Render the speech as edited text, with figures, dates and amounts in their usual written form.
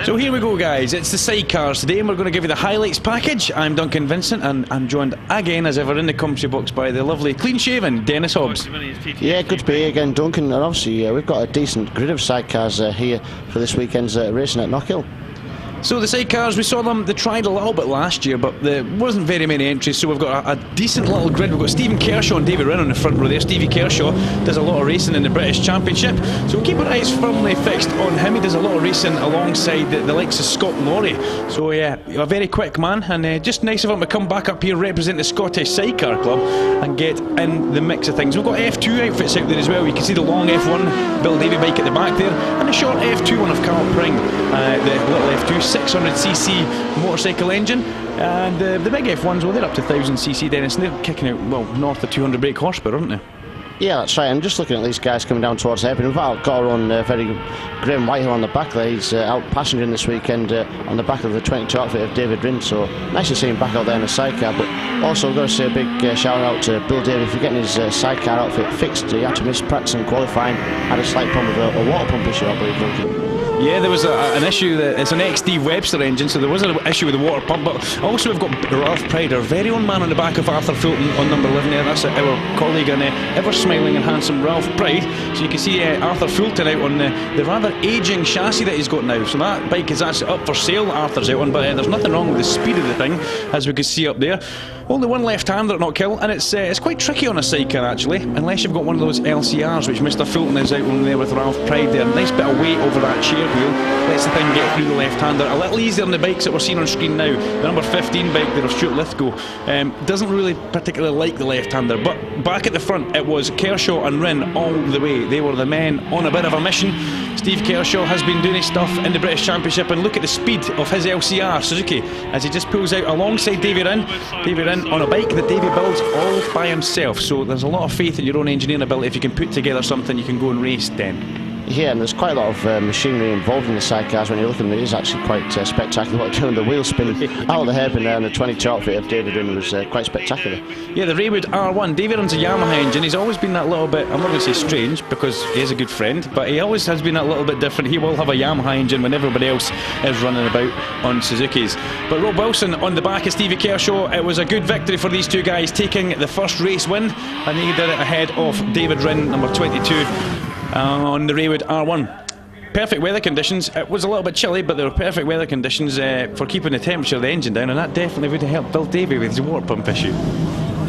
So here we go, guys, it's the sidecars today and we're going to give you the highlights package. I'm Duncan Vincent and I'm joined again as ever in the commentary box by the lovely clean-shaven Dennis Hobbs. Yeah, good to be here again, Duncan, and obviously we've got a decent grid of sidecars here for this weekend's racing at Knockhill. So the sidecars, we saw them, they tried a little bit last year, but there wasn't very many entries, so we've got a decent little grid. We've got Stephen Kershaw and David Wren on the front row there. Stevie Kershaw does a lot of racing in the British Championship, so we'll keep our eyes firmly fixed on him. He does a lot of racing alongside the likes of Scott Laurie. So yeah, a very quick man, and just nice of him to come back up here, represent the Scottish Sidecar Club and get in the mix of things. We've got F2 outfits out there as well. You can see the long F1 Bill Davy bike at the back there, and the short F2 one of Carl Pring, the little F2 600cc motorcycle engine, and the big F1s, well, they're up to 1000cc, Dennis, and they're kicking out, well, north of 200 brake horsepower, aren't they? Yeah, that's right. I'm just looking at these guys coming down towards the hairpin. We've got our own very Graham Whitehill on the back there. He's out passengering this weekend on the back of the 22 outfit of David Wren, so nice to see him back out there in a sidecar. But also, I've got to say a big shout out to Bill Davy for getting his sidecar outfit fixed. He had to miss practice and qualifying, had a slight problem with a water pump issue, I believe. Yeah, there was an issue, that it's an XD Webster engine, so there was an issue with the water pump, but also we've got Ralph Pride, our very own man on the back of Arthur Fulton on number 11 there. That's our colleague and ever smiling and handsome Ralph Pride. So you can see Arthur Fulton out on the rather ageing chassis that he's got now. So that bike is actually up for sale, Arthur's out on, but there's nothing wrong with the speed of the thing, as we can see up there. Only one left-hander at Knockhill, and it's quite tricky on a sidecar actually, unless you've got one of those LCRs, which Mr Fulton is out on there with Ralph Pride there. Nice bit of weight over that chair wheel, lets the thing get through the left-hander. A little easier than the bikes that we're seeing on screen now. The number 15 bike there of Stuart Lithgow doesn't really particularly like the left-hander, but back at the front it was Kershaw and Wren all the way. They were the men on a bit of a mission. Steve Kershaw has been doing his stuff in the British Championship, and look at the speed of his LCR Suzuki as he just pulls out alongside Davy Wren. Davy Wren on a bike that Davy builds all by himself, so there's a lot of faith in your own engineering ability. If you can put together something you can go and race then. Yeah, and there's quite a lot of machinery involved in the sidecars. When you look at them, it is actually quite spectacular what they're doing. The wheel spin out of the hairpin there, and the 22 outfit of David Wren was quite spectacular. Yeah, the Raywood R1. David runs a Yamaha engine. He's always been that little bit, I'm not going to say strange because he is a good friend, but he always has been that little bit different. He will have a Yamaha engine when everybody else is running about on Suzuki's. But Rob Wilson on the back of Stevie Kershaw. It was a good victory for these two guys, taking the first race win, and he did it ahead of David Wren, number 22, on the Raywood R1. Perfect weather conditions. It was a little bit chilly, but there were perfect weather conditions for keeping the temperature of the engine down, and that definitely would have helped Bill Davy with his water pump issue.